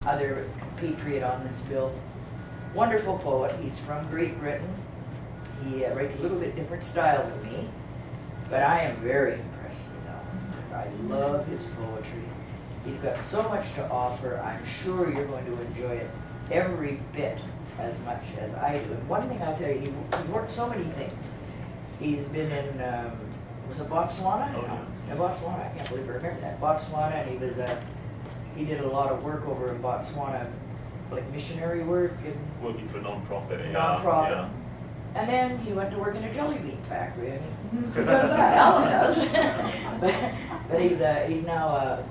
other patriot on this bill. Wonderful poet. He's from Great Britain. He writes a little bit different style than me, but I am very impressed with him. I love his poetry. He's got so much to offer. I'm sure you're going to enjoy it every bit as much as I do. And one thing I'll tell you, he's worked so many things. He's been in, was it Botswana? Oh, yeah. No, Botswana, I can't believe I remember that. Botswana, and he did a lot of work over in Botswana, like missionary work and Working for a non-profit. non-profit. Yeah. And then he went to work in a jelly bean factory. I mean, who does that? Alan does. but he's now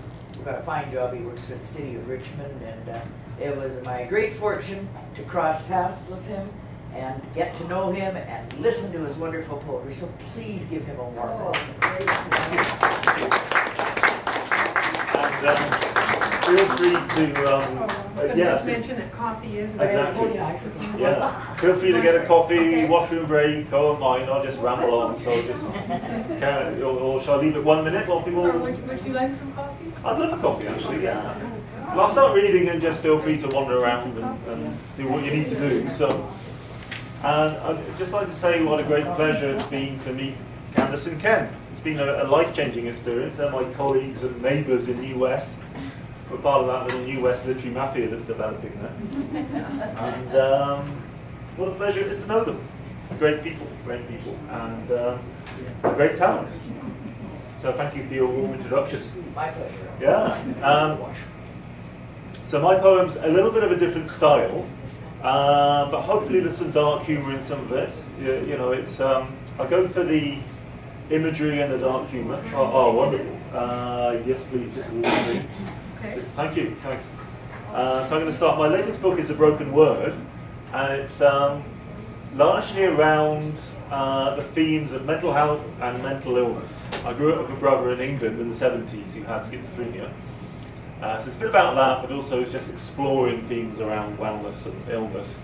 got a fine job. He works for the city of Richmond, and it was my great fortune to cross paths with him and get to know him and listen to his wonderful poetry. So please give him a warm welcome. And feel free to, just mention that coffee is available. Exactly. Oh, yeah, I forgot. yeah, feel free to get a coffee, washroom break, or mine. I'll just ramble on. So just, or shall I leave it 1 minute while people? Or would you like some coffee? I'd love a coffee actually. Yeah. Well, I'll start reading and just feel free to wander around and do what you need to do. So, and I'd just like to say what a great pleasure it's been to meet Candice and Ken. It's been a life-changing experience. They're my colleagues and neighbours in New West. We're part of that little New West literary mafia that's developing there. And what a pleasure it is to know them. Great people, and great talent. So thank you for your warm introduction. My pleasure. Yeah. So my poem's a little bit of a different style, but hopefully there's some dark humour in some of it. You know, it's I go for the imagery and the dark humour. Oh, wonderful. Yes, please, just walk me. Okay. Thank you. Thanks. So I'm going to start. My latest book is A Broken Word, and it's largely around the themes of mental health and mental illness. I grew up with a brother in England in the 70s who had schizophrenia. So it's a bit about that, but also it's just exploring themes around wellness and illness.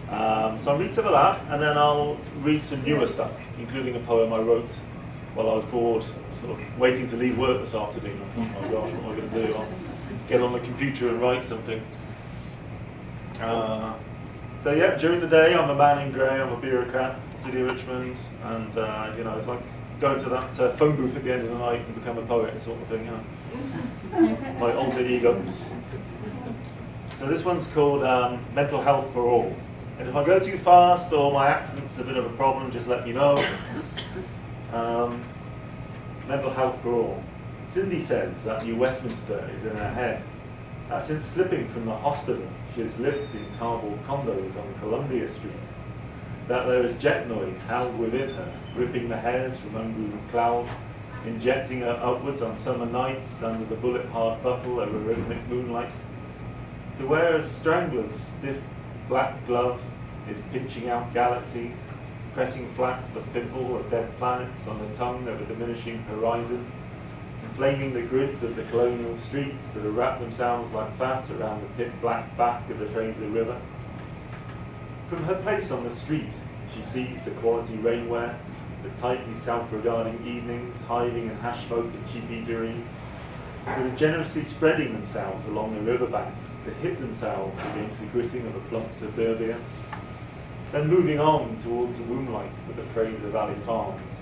So I'll read some of that, and then I'll read some newer stuff, including a poem I wrote while I was bored, sort of waiting to leave work this afternoon. I thought, oh gosh, what am I going to do? I'll get on the computer and write something. So yeah, during the day I'm a man in grey, I'm a bureaucrat, City of Richmond, and you know, it's like going to that phone booth at the end of the night and become a poet sort of thing, you know. My alter ego. So this one's called Mental Health for All. And if I go too fast or my accent's a bit of a problem, just let me know. Mental health for all. Cindy says that New Westminster is in her head. That since slipping from the hospital, she has lived in cardboard condos on Columbia Street. That there is jet noise held within her, ripping the hairs from under the cloud, injecting her upwards on summer nights under the bullet-hard buckle of a rhythmic moonlight. To wear a strangler's stiff black glove is pinching out galaxies, pressing flat the pimple of dead planets on the tongue of a diminishing horizon, inflaming the grids of the colonial streets that have wrapped themselves like fat around the pit-black back of the Fraser River. From her place on the street, she sees the quality rainwear, the tightly self-regarding evenings hiding in hash smoke and cheap eateries, that are generously spreading themselves along the riverbanks to hit themselves against the gritting of the plump suburbia, then moving on towards the womb life of the Fraser Valley farms,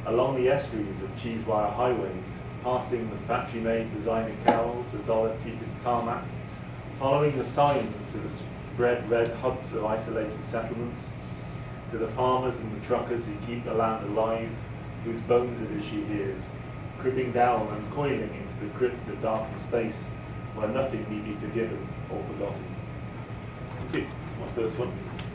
along the estuaries of cheesewire highways, passing the factory-made designer cows, the dollar-treated tarmac, following the signs to the spread red hubs of isolated settlements, to the farmers and the truckers who keep the land alive, whose bones it is she hears, cribbing down and coiling into the crypt of darkened space, where nothing need be forgiven or forgotten. Thank you. That's my first one.